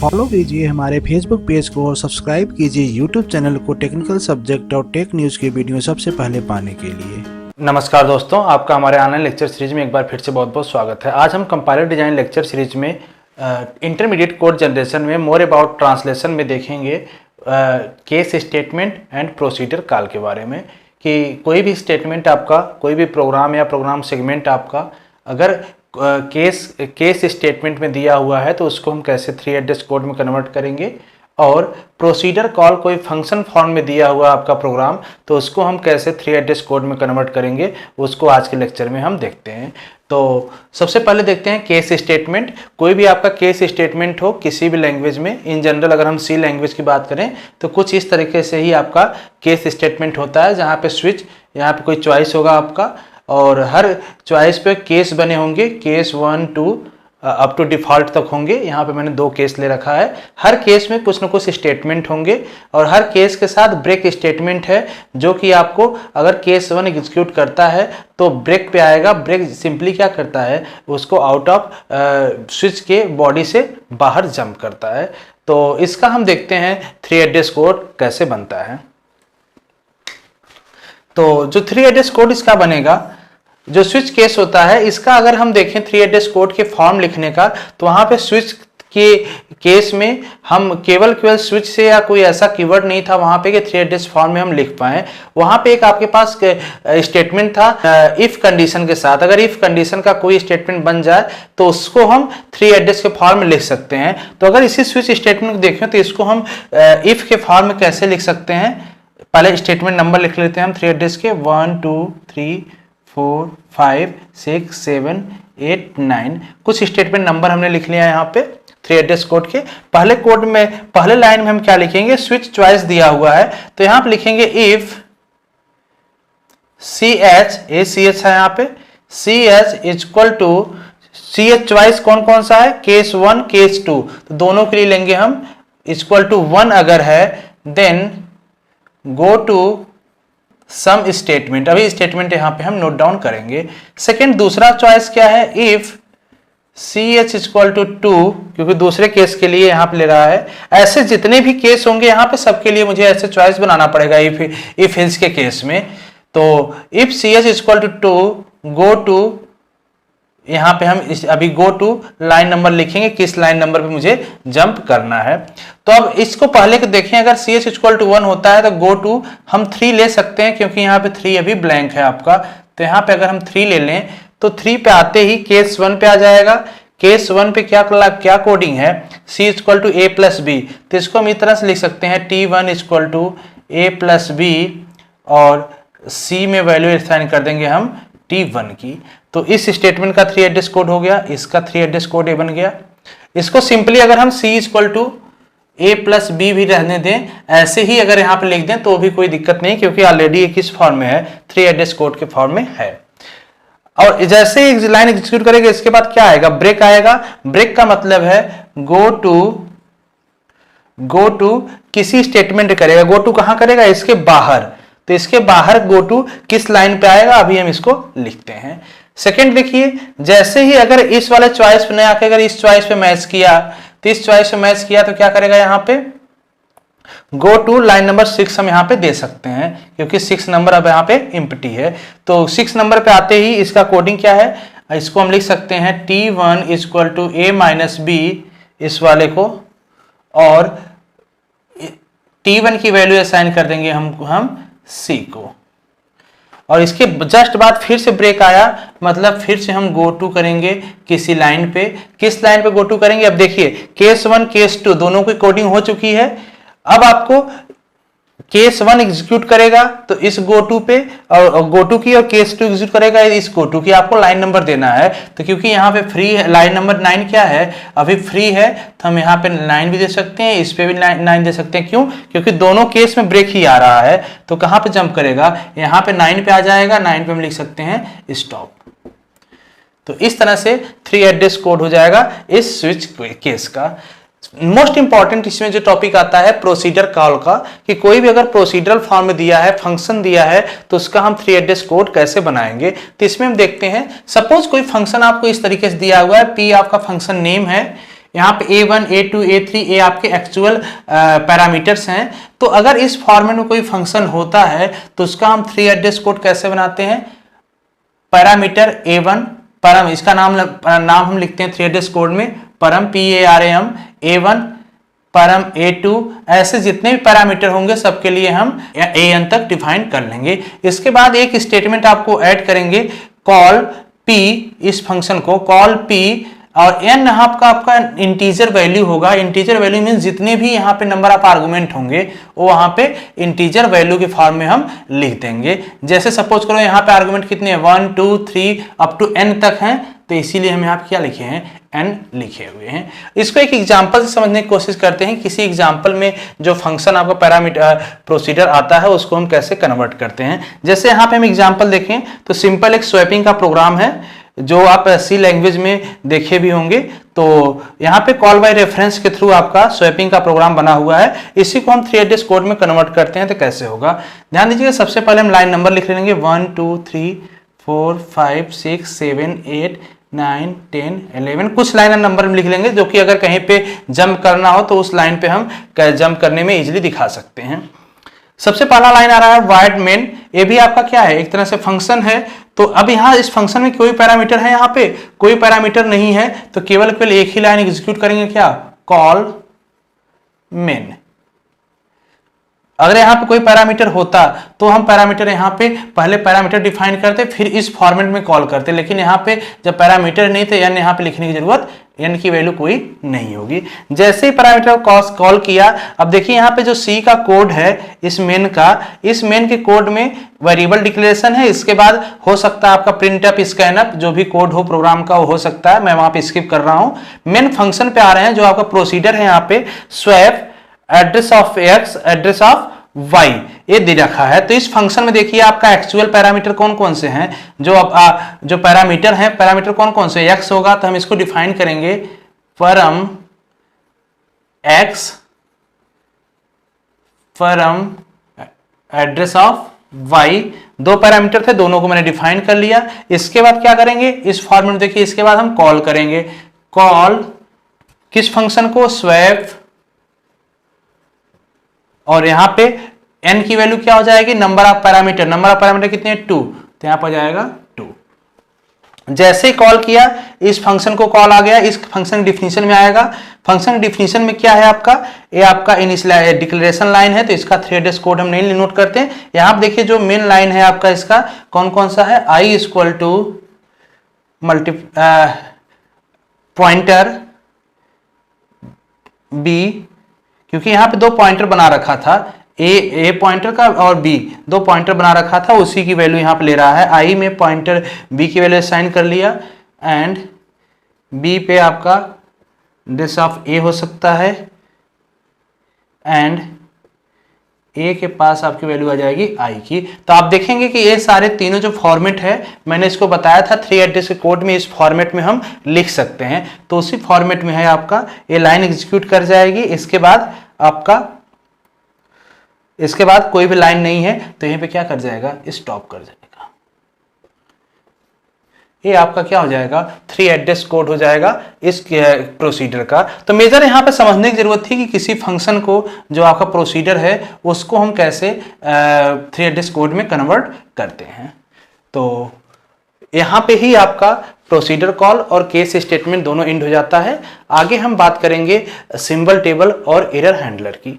Follow कीजिए हमारे Facebook page को और सब्सक्राइब कीजिए यूट्यूब चैनल को टेक्निकल सब्जेक्ट और टेक न्यूज़ की वीडियो सबसे पहले पाने के लिए। नमस्कार दोस्तों, आपका हमारे ऑनलाइन लेक्चर सीरीज में एक बार फिर से बहुत बहुत स्वागत है। आज हम कंपाइलर डिजाइन लेक्चर सीरीज में इंटरमीडिएट कोड जनरेशन में मोर अबाउट ट्रांसलेशन में देखेंगे case statement and procedure call के बारे में कि कोई भी स्टेटमेंट आपका, कोई भी प्रोग्राम या प्रोग्राम सेगमेंट आपका अगर केस स्टेटमेंट में दिया हुआ है तो उसको हम कैसे 3 एड्रेस कोड में कन्वर्ट करेंगे, और प्रोसीजर कॉल कोई फंक्शन फॉर्म में दिया हुआ आपका प्रोग्राम तो उसको हम कैसे 3 एड्रेस कोड में कन्वर्ट करेंगे, उसको आज के लेक्चर में हम देखते हैं। तो सबसे पहले देखते हैं केस स्टेटमेंट। कोई भी आपका केस स्टेटमेंट हो किसी भी लैंग्वेज में, इन जनरल अगर हम सी लैंग्वेज की बात करें तो कुछ इस तरीके से ही आपका केस स्टेटमेंट होता है, जहाँ पे स्विच, यहाँ पे कोई चॉइस होगा आपका और हर चॉइस पे केस बने होंगे, केस 1 2 अप टू डिफॉल्ट तक होंगे। यहाँ पे मैंने 2 केस ले रखा है। हर केस में कुछ ना कुछ स्टेटमेंट होंगे और हर केस के साथ ब्रेक स्टेटमेंट है, जो कि आपको अगर केस 1 एग्जीक्यूट करता है तो ब्रेक पे आएगा। ब्रेक सिंपली क्या करता है, उसको आउट ऑफ स्विच के बॉडी से बाहर जंप करता है। तो इसका हम देखते हैं 3 एड्रेस कोड कैसे बनता है। तो जो 3 एड्रेस कोड इसका बनेगा, जो स्विच केस होता है इसका अगर हम देखें 3 एड्रेस कोड के फॉर्म लिखने का, तो वहां पे स्विच के केस में हम केवल स्विच से या कोई ऐसा कीवर्ड नहीं था वहां पे कि 3 एड्रेस फॉर्म में हम लिख पाए। वहां पे एक आपके पास स्टेटमेंट था इफ कंडीशन के साथ। अगर इफ कंडीशन का कोई स्टेटमेंट बन जाए तो उसको हम 3 एड्रेस के फॉर्म में लिख सकते हैं। तो अगर इसी स्विच स्टेटमेंट को देखें तो इसको हम इफ के फॉर्म में कैसे लिख सकते हैं, पहले स्टेटमेंट नंबर लिख लेते हैं हम 3 एड्रेस के 1 2 3 4 5 6 7 8 9। कुछ स्टेटमेंट नंबर हमने लिख लिया है यहाँ पे 3 एड्रेस कोड के। पहले कोड में पहले लाइन में हम क्या लिखेंगे, स्विच चॉइस दिया हुआ है तो यहाँ पे लिखेंगे इफ ch है यहाँ पे ch equal to ch choice कौन कौन सा है, केस 1 केस 2, तो दोनों के लिए लेंगे हम इक्वल टू 1 अगर है then go to some statement. अभी स्टेटमेंट यहां पे हम नोट डाउन करेंगे। सेकंड दूसरा चॉइस क्या है, इफ ch इक्वल टू 2, क्योंकि दूसरे केस के लिए यहां पे ले रहा है। ऐसे जितने भी केस होंगे यहां पे सबके लिए मुझे ऐसे चॉइस बनाना पड़ेगा इफ एल्स के केस में। तो if ch equal to 2 go to, यहाँ पे हम अभी गो टू लाइन नंबर लिखेंगे, किस लाइन नंबर पे मुझे जंप करना है। तो अब इसको पहले के देखें, अगर ch इक्वल टू 1 होता है तो गो टू हम 3 ले सकते हैं, क्योंकि यहाँ पे 3 अभी ब्लैंक है आपका। तो यहाँ पे अगर हम 3 ले लें तो 3 पे आते ही केस 1 पे आ जाएगा। केस 1 पे क्या कोडिंग है, c equal to a plus B, तो इसको हम इस तरह से लिख सकते हैं t1 equal to a plus B और c में वैल्यू असाइन कर देंगे हम t1 की। तो इस स्टेटमेंट का 3 एड्रेस कोड हो गया, इसका 3 एड्रेस कोड ए बन गया। इसको सिंपली अगर हम c equal to a plus B भी रहने दें, ऐसे ही अगर यहाँ पे लिख दें तो भी कोई दिक्कत नहीं, क्योंकि ऑलरेडी एक इस फॉर्म में है, 3 एड्रेस कोड के फॉर्म में है। और जैसे ही लाइन एग्जीक्यूट करेंगे इसके बाद क्या आएगा, ब्रेक आएगा। ब्रेक का मतलब है गो टू किसी स्टेटमेंट करेगा। गो टू कहां करेगा, इसके बाहर। तो इसके बाहर गो टू किस लाइन पे आएगा, अभी हम इसको लिखते हैं। सेकंड देखिए, जैसे ही अगर इस वाले चॉइस पे आके अगर इस चॉइस पे मैच किया, तो इस चॉइस पे मैच किया तो क्या करेगा, यहाँ पे गो टू लाइन नंबर 6 हम यहाँ पे दे सकते हैं, क्योंकि 6 नंबर अब यहाँ पे एम्प्टी है। तो 6 नंबर पे आते ही इसका कोडिंग क्या है, इसको हम लिख सकते हैं t1 equal to a minus B, इस वाले को, और t1 की वैल्यू असाइन कर देंगे हम c को। और इसके जस्ट बाद फिर से ब्रेक आया, मतलब फिर से हम गो टू करेंगे किसी लाइन पे। किस लाइन पे गो टू करेंगे, अब देखिए केस 1 केस 2 दोनों की कोडिंग हो चुकी है। अब आपको केस 1 एग्जीक्यूट करेगा तो इस गो टू पे, और गो टू की, और केस 2 एग्जीक्यूट करेगा इस गो टू की। आपको लाइन नंबर देना है, तो क्योंकि यहाँ पे फ्री है, लाइन नंबर 9 क्या है, अभी फ्री है, तो हम यहाँ पे 9 भी दे सकते हैं, इस पे भी 9 दे सकते हैं। क्यों, क्योंकि दोनों केस में ब्रेक ही आ रहा है। तो कहाँ पे जंप करेगा, यहाँ पे 9 पे आ जाएगा। 9 पे हम लिख सकते हैं स्टॉप। तो इस तरह से 3 एड्रेस कोड हो जाएगा इस स्विच केस का। मोस्ट इंपॉर्टेंट इसमें जो टॉपिक आता है प्रोसीजर कॉल का, कि कोई भी अगर प्रोसीजरल फॉर्म में दिया है, फंक्शन दिया है, तो उसका हम 3 एड्रेस कोड कैसे बनाएंगे। तो इसमें हम देखते हैं, सपोज कोई फंक्शन आपको इस तरीके से दिया हुआ है, p आपका फंक्शन नेम है, यहाँ पे A1, A2, A3 ये आपके एक्चुअल पैरामीटर्स हैं। तो अगर इस फॉर्मेट में कोई फंक्शन होता है तो उसका हम 3 एड्रेस कोड कैसे बनाते हैं, पैरामीटर A1 परम, इसका नाम हम लिखते हैं 3 एड्रेस कोड में परम PARAM A1 परम A2, ऐसे जितने भी पैरामीटर होंगे सबके लिए हम AN तक डिफाइन कर लेंगे। इसके बाद एक स्टेटमेंट आपको ऐड करेंगे कॉल P, इस फंक्शन को कॉल P और n आपका इंटीजर वैल्यू होगा। इंटीजर वैल्यू मीन जितने भी यहाँ पे नंबर ऑफ आर्गुमेंट होंगे वो वहाँ पे इंटीजर वैल्यू के फॉर्म में हम लिख देंगे। जैसे सपोज करो यहाँ पे आर्गुमेंट कितने हैं 1 2 3 अप टू n तक हैं, तो इसीलिए हम यहाँ पे क्या लिखे हैं n लिखे हुए हैं। इसको एक एग्जांपल से समझने की कोशिश करते हैं। किसी एग्जांपल में जो फंक्शन आपका पैरामीटर प्रोसीजर आता है उसको हम कैसे कन्वर्ट करते हैं। जैसे यहाँ पे हम एग्जांपल देखें तो सिंपल एक स्वैपिंग का प्रोग्राम है जो आप सी लैंग्वेज में देखे भी होंगे। तो यहाँ पे कॉल बाय रेफरेंस के थ्रू आपका स्वैपिंग का प्रोग्राम बना हुआ है। इसी को हम 3 एड्रेस कोड में कन्वर्ट करते हैं तो कैसे होगा, ध्यान दीजिएगा। सबसे पहले हम लाइन नंबर लिख लेंगे 1 2 3 4 5 6 7 8 9 10 11, कुछ लाइन नंबर में लिख लेंगे जो कि अगर कहीं पे जंप करना हो तो उस लाइन पे हम जंप करने में इजीली दिखा सकते हैं। सबसे पहला लाइन आ रहा है वाइड मेन, ये भी आपका क्या है, एक तरह से फंक्शन है। तो अब यहाँ इस फंक्शन में कोई पैरामीटर है, यहाँ पे कोई पैरामीटर नहीं है, तो केवल एक ही लाइन एग्जीक्यूट करेंगे, क्या, कॉल मेन। अगर यहाँ पे कोई पैरामीटर होता तो हम पैरामीटर यहाँ पे पहले पैरामीटर डिफाइन करते फिर इस फॉर्मेट में कॉल करते, लेकिन यहाँ पे जब पैरामीटर नहीं थे n यहाँ पे लिखने की जरूरत, n की वैल्यू कोई नहीं होगी। जैसे ही पैरामीटर कॉल किया, अब देखिए यहाँ पे जो C का कोड है इस मेन का, इस मेन के कोड में वेरिएबल डिक्लेरेशन है। इसके बाद हो सकता है आपका प्रिंट अप स्कैन अप, जो भी कोड हो प्रोग्राम का वो हो सकता है, मैं वहां पे स्किप कर रहा हूं। मेन फंक्शन पे आ रहे हैं, जो आपका प्रोसीजर है यहाँ पे swap address of x address of y ये दे रखा है। तो इस फंक्शन में देखिए आपका एक्चुअल पैरामीटर कौन कौन से हैं, जो पैरामीटर हैं, पैरामीटर कौन कौन से, x होगा तो हम इसको डिफाइन करेंगे परम x परम एड्रेस ऑफ y, दो पैरामीटर थे, दोनों को मैंने डिफाइन कर लिया। इसके बाद क्या करेंगे, इस फॉर्मेट देखिए, इसके बाद हम कॉल करेंगे, कॉल किस फंक्शन को, स्वैप, और यहां पे n की वैल्यू क्या हो जाएगी, number of parameter, number of parameter कितने हैं 2, तो यहां पर जाएगा 2। जैसे ही कॉल किया इस फंक्शन को कॉल आ गया, इस फंक्शन डिफिनीशन में आएगा। फंक्शन डिफिनीशन में क्या है आपका, ये आपका इनिशियल डिक्लेरेशन लाइन है, तो इसका 3 एड्रेस कोड हम नहीं नोट करते हैं। यहां आप देखिए जो मेन लाइन है आपका, इसका कौन कौन सा है, i equal to pointer b, क्योंकि यहां पे दो पॉइंटर बना रखा था, ए पॉइंटर का और बी, दो पॉइंटर बना रखा था, उसी की वैल्यू यहां पे ले रहा है। आई में पॉइंटर बी की वैल्यू असाइन कर लिया, एंड बी पे आपका एड्रेस ऑफ ए हो सकता है, एंड ए के पास आपकी वैल्यू आ जाएगी आई की। तो आप देखेंगे कि ये सारे तीनों जो फॉर्मेट है, मैंने इसको बताया था 3 एड्रेस के कोड में, इस फॉर्मेट में हम लिख सकते हैं। तो उसी फॉर्मेट में है आपका, ये लाइन एग्जीक्यूट कर जाएगी। इसके बाद आपका, इसके बाद कोई भी लाइन नहीं है तो यहीं पे क्या कर जाएगा, स्टॉप कर जाएगा। ये आपका क्या हो जाएगा, 3 एड्रेस कोड हो जाएगा इस प्रोसीजर का। तो मेजर यहाँ पे समझने की जरूरत थी कि किसी फंक्शन को, जो आपका प्रोसीजर है, उसको हम कैसे 3 एड्रेस कोड में कन्वर्ट करते हैं। तो यहाँ पे ही आपका प्रोसीजर कॉल और केस स्टेटमेंट दोनों एंड हो जाता है। आगे हम बात करेंगे सिंबल टेबल और एरर हैंडलर की।